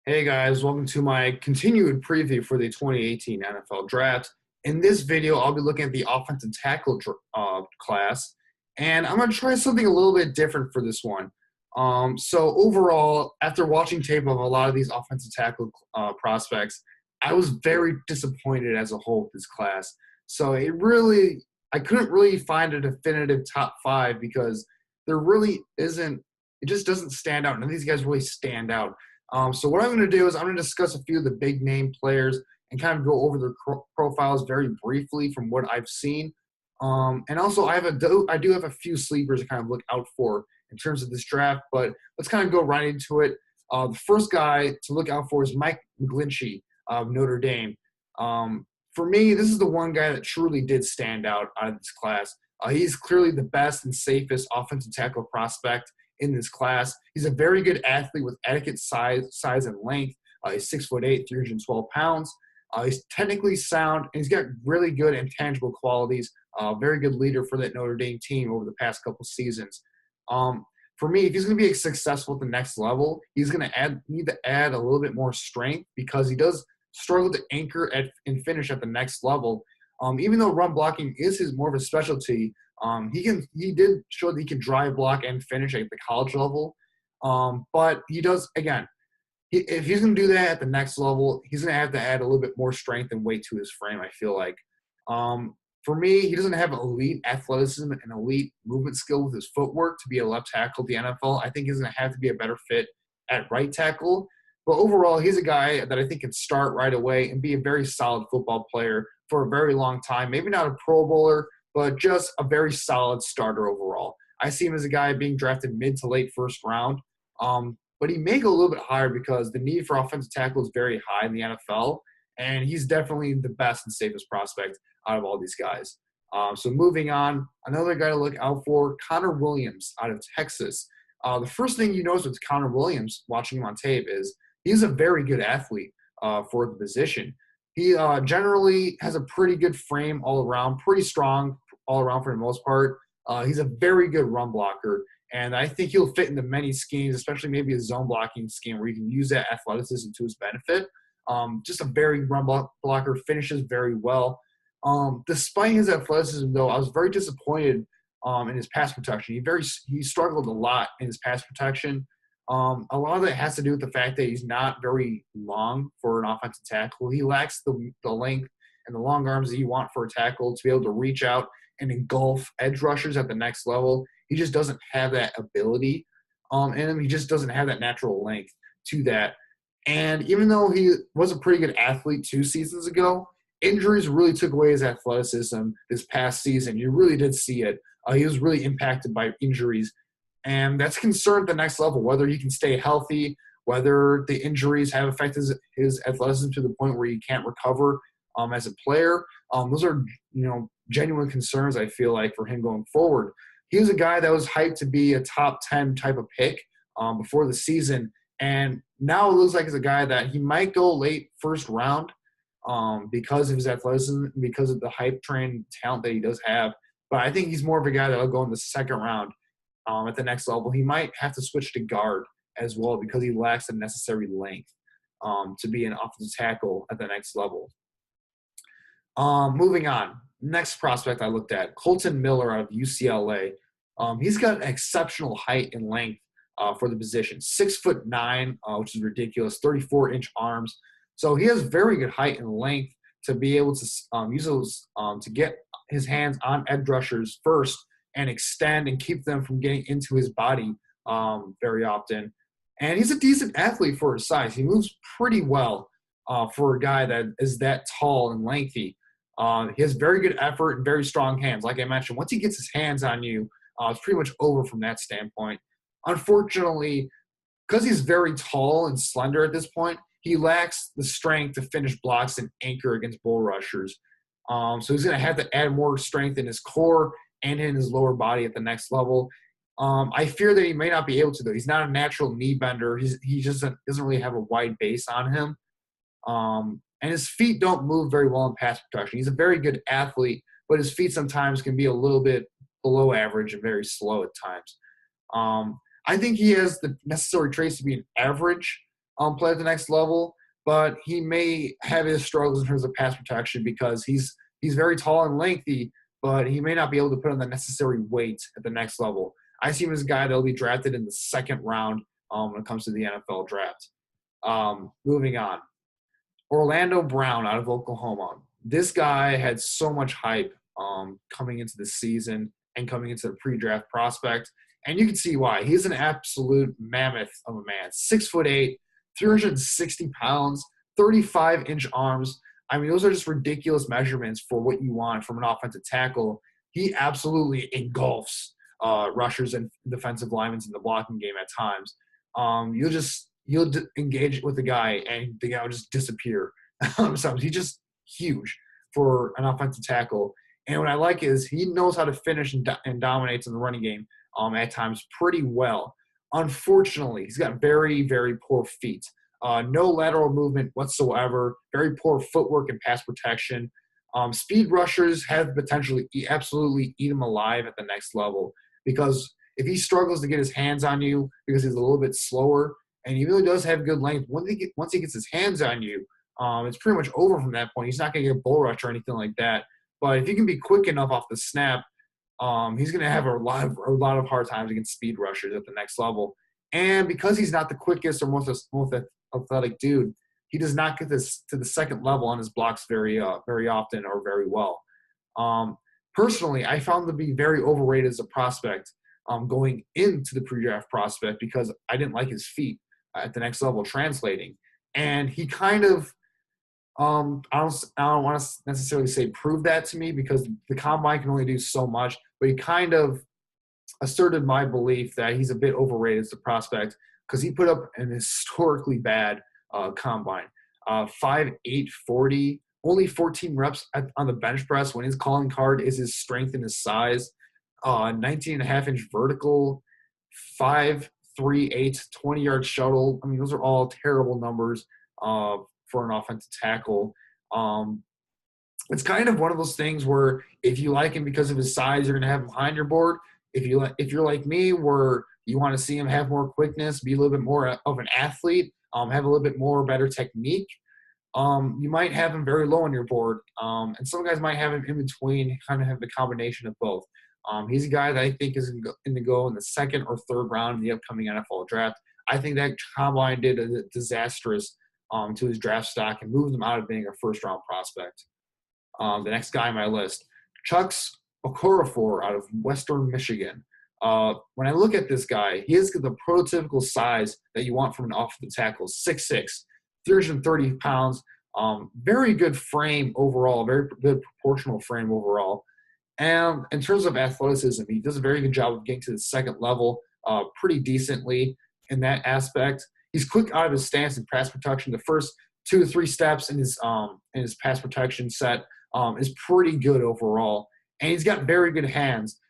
Hey guys, welcome to my continued preview for the 2018 NFL Draft. In this video, I'll be looking at the offensive tackle class, and I'm going to try something a little bit different for this one. So overall, after watching tape of a lot of these offensive tackle prospects, I was very disappointed as a whole with this class. So I couldn't really find a definitive top five because there really isn't. It just doesn't stand out. None of these guys really stand out. So what I'm going to do is I'm going to discuss a few of the big name players and kind of go over their profiles very briefly from what I've seen. And also I do have a few sleepers to kind of look out for in terms of this draft, but let's kind of go right into it. The first guy to look out for is Mike McGlinchey of Notre Dame. For me, this is the one guy that truly did stand out of this class. He's clearly the best and safest offensive tackle prospect in this class. He's a very good athlete with adequate size and length. He's 6'8", 312 pounds. He's technically sound, and he's got really good intangible qualities. Very good leader for that Notre Dame team over the past couple seasons. For me, if he's going to be successful at the next level, he's going to need to add a little bit more strength because he does struggle to anchor and finish at the next level. Even though run blocking is his more of a specialty, he did show that he can drive block and finish at the college level. But he does, again, if he's going to do that at the next level, he's going to have to add a little bit more strength and weight to his frame, I feel like. For me, he doesn't have elite athleticism and elite movement skill with his footwork to be a left tackle at the NFL. I think he's going to have to be a better fit at right tackle. But overall, he's a guy that I think can start right away and be a very solid football player for a very long time. Maybe not a Pro Bowler, but just a very solid starter overall. I see him as a guy being drafted mid to late first round. But he may go a little bit higher because the need for offensive tackle is very high in the NFL, and he's definitely the best and safest prospect out of all these guys. So moving on, another guy to look out for, Connor Williams out of Texas. The first thing you notice with Connor Williams, watching him on tape, is he's a very good athlete for the position. He generally has a pretty good frame all around, pretty strong all around for the most part. He's a very good run blocker, and I think he'll fit into many schemes, especially maybe a zone blocking scheme where you can use that athleticism to his benefit. Just a very run blocker, finishes very well. Despite his athleticism, though, I was very disappointed in his pass protection. He struggled a lot in his pass protection. A lot of it has to do with the fact that he's not very long for an offensive tackle. He lacks the length and the long arms that you want for a tackle to be able to reach out and engulf edge rushers at the next level. He just doesn't have that ability in him. He just doesn't have that natural length to that. And even though he was a pretty good athlete 2 seasons ago, injuries really took away his athleticism this past season. You really did see it. He was really impacted by injuries. And that's a concern at the next level, whether he can stay healthy, whether the injuries have affected his athleticism to the point where he can't recover as a player. Those are, genuine concerns, I feel like, for him going forward. He was a guy that was hyped to be a top 10 type of pick before the season. And now it looks like he's a guy that he might go late first round because of his athleticism, because of the hype train talent that he does have. But I think he's more of a guy that will go in the second round at the next level. He might have to switch to guard as well because he lacks the necessary length to be an offensive tackle at the next level. Moving on. Next prospect I looked at, Colton Miller out of UCLA. He's got an exceptional height and length for the position. 6'9", which is ridiculous, 34-inch arms. So he has very good height and length to be able to use those to get his hands on edge rushers first and extend and keep them from getting into his body very often. And he's a decent athlete for his size. He moves pretty well for a guy that is that tall and lengthy. He has very good effort and very strong hands. Like I mentioned, once he gets his hands on you, it's pretty much over from that standpoint. Unfortunately, because he's very tall and slender at this point, he lacks the strength to finish blocks and anchor against bull rushers. So he's going to have to add more strength in his core and in his lower body at the next level. I fear that he may not be able to, though. He's not a natural knee bender. He just doesn't really have a wide base on him. And his feet don't move very well in pass protection. He's a very good athlete, but his feet sometimes can be a little bit below average and very slow at times. I think he has the necessary traits to be an average play at the next level, but he may have his struggles in terms of pass protection because he's very tall and lengthy, but he may not be able to put on the necessary weight at the next level. I see him as a guy that will be drafted in the second round when it comes to the NFL draft. Moving on. Orlando Brown out of Oklahoma. This guy had so much hype coming into the season and coming into the pre-draft prospect, and you can see why. He's an absolute mammoth of a man. 6'8", 360 pounds, 35-inch arms. I mean, those are just ridiculous measurements for what you want from an offensive tackle. He absolutely engulfs rushers and defensive linemen in the blocking game at times. You'll engage with the guy, and the guy will just disappear. So he's just huge for an offensive tackle. And what I like is he knows how to finish and dominates in the running game at times pretty well. Unfortunately, he's got very, very poor feet. No lateral movement whatsoever, very poor footwork and pass protection. Speed rushers have the potential to absolutely eat him alive at the next level, because if he struggles to get his hands on you because he's a little bit slower, and he really does have good length, once he gets his hands on you, it's pretty much over from that point. He's not going to get a bull rush or anything like that. But if he can be quick enough off the snap, he's going to have a lot of hard times against speed rushers at the next level. And because he's not the quickest or most athletic dude, he does not get this to the second level on his blocks very often or very well. Personally, I found him to be very overrated as a prospect going into the pre-draft prospect because I didn't like his feet at the next level translating. And he kind of I don't want to necessarily say prove that to me because the combine can only do so much, but he kind of asserted my belief that he's a bit overrated as a prospect because he put up an historically bad combine. 5'8", 40, only 14 reps on the bench press when his calling card is his strength and his size. 19.5-inch vertical, 5'3", 8, 20-yard shuttle. I mean, those are all terrible numbers for an offensive tackle. It's kind of one of those things where if you like him because of his size, you're going to have him high on your board. If you're like me, where you want to see him have more quickness, be a little bit more of an athlete, have a little bit more better technique, you might have him very low on your board. And some guys might have him in between, kind of have the combination of both. He's a guy that I think is in the go in the second or third round in the upcoming NFL draft. I think that combine did a disastrous to his draft stock and moved him out of being a first-round prospect. The next guy on my list, Chucks Okorafor out of Western Michigan. When I look at this guy, he has the prototypical size that you want from an offensive tackle, 6'6", 330 pounds, very good frame overall, very good proportional frame overall. And in terms of athleticism, he does a very good job of getting to the second level pretty decently in that aspect. He's quick out of his stance and pass protection. The first 2 to 3 steps in his pass protection set is pretty good overall. And he's got very good hands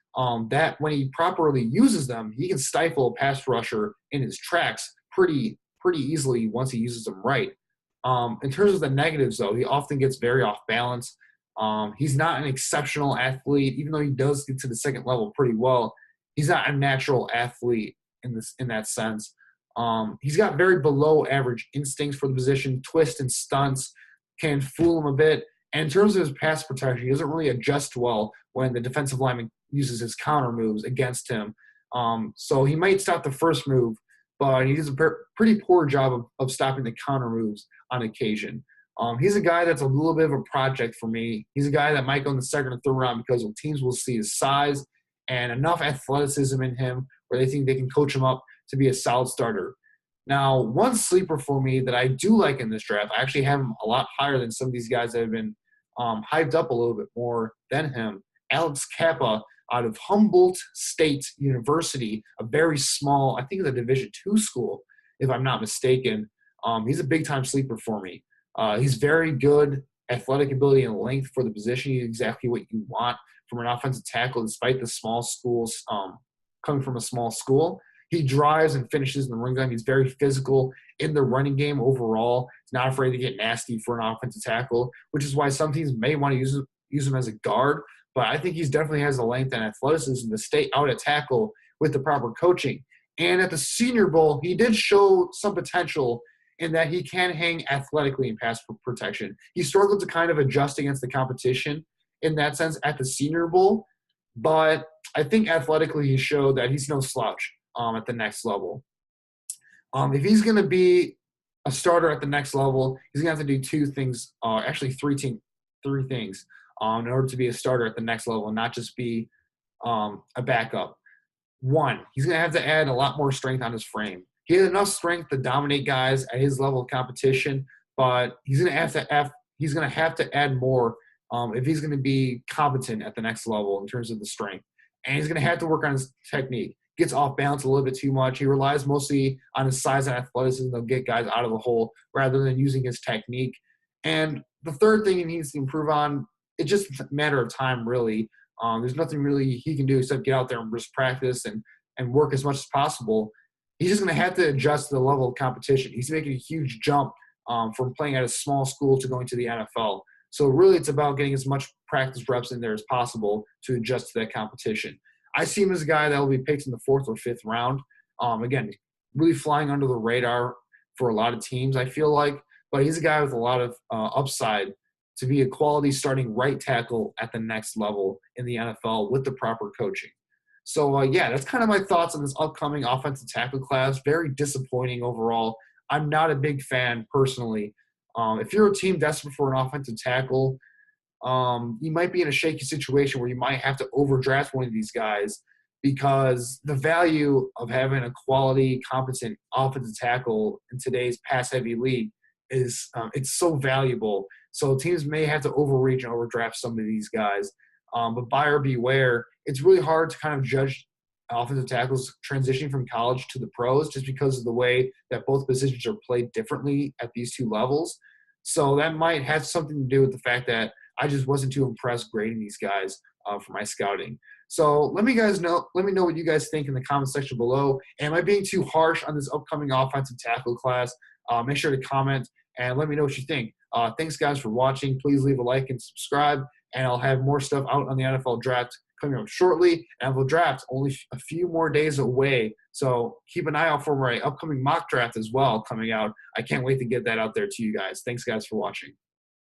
that when he properly uses them, he can stifle a pass rusher in his tracks pretty easily once he uses them right. In terms of the negatives, though, he often gets very off balance. He's not an exceptional athlete, even though he does get to the second level pretty well. He's not a natural athlete in that sense. He's got very below average instincts for the position. Twist and stunts can fool him a bit. And in terms of his pass protection, he doesn't really adjust well when the defensive lineman uses his counter moves against him. So he might stop the first move, but he does a pretty poor job of stopping the counter moves on occasion. He's a guy that's a little bit of a project for me. He's a guy that might go in the second or third round because teams will see his size and enough athleticism in him where they think they can coach him up to be a solid starter. Now, one sleeper for me that I do like in this draft, I actually have him a lot higher than some of these guys that have been hyped up a little bit more than him. Alex Kappa out of Humboldt State University, a very small, I think it's a Division II school, if I'm not mistaken. He's a big-time sleeper for me. He's very good athletic ability and length for the position. He's exactly what you want from an offensive tackle, despite the small schools coming from a small school. He drives and finishes in the run game. He's very physical in the running game overall. He's not afraid to get nasty for an offensive tackle, which is why some teams may want to use him as a guard. But I think he definitely has the length and athleticism to stay out at tackle with the proper coaching. And at the Senior Bowl, he did show some potential in that he can hang athletically in pass protection. He struggled to kind of adjust against the competition in that sense at the Senior Bowl, but I think athletically he showed that he's no slouch at the next level. If he's going to be a starter at the next level, he's going to have to do two things, actually three things, in order to be a starter at the next level and not just be a backup. One, he's going to have to add a lot more strength on his frame. He has enough strength to dominate guys at his level of competition, but he's going to have to add more if he's going to be competent at the next level in terms of the strength. And he's going to have to work on his technique. Gets off balance a little bit too much. He relies mostly on his size and athleticism to get guys out of the hole rather than using his technique. And the third thing he needs to improve on, it's just a matter of time, really. There's nothing really he can do except get out there and just practice and work as much as possible. He's just going to have to adjust to the level of competition. He's making a huge jump from playing at a small school to going to the NFL. So really it's about getting as much practice reps in there as possible to adjust to that competition. I see him as a guy that will be picked in the 4th or 5th round. Again, really flying under the radar for a lot of teams, I feel like. But he's a guy with a lot of upside to be a quality starting right tackle at the next level in the NFL with the proper coaching. So, yeah, that's kind of my thoughts on this upcoming offensive tackle class. Very disappointing overall. I'm not a big fan personally. If you're a team desperate for an offensive tackle, you might be in a shaky situation where you might have to overdraft one of these guys because the value of having a quality, competent offensive tackle in today's pass-heavy league is it's so valuable. So teams may have to overreach and overdraft some of these guys. But buyer beware. It's really hard to kind of judge offensive tackles transitioning from college to the pros just because of the way that both positions are played differently at these two levels. So that might have something to do with the fact that I just wasn't too impressed grading these guys for my scouting. So let me know what you guys think in the comment section below. Am I being too harsh on this upcoming offensive tackle class? Make sure to comment and let me know what you think. Thanks, guys, for watching. Please leave a like and subscribe, and I'll have more stuff out on the NFL draft coming up shortly. And the draft only a few more days away, so keep an eye out for my upcoming mock draft as well coming out. I can't wait to get that out there to you guys. Thanks, guys, for watching.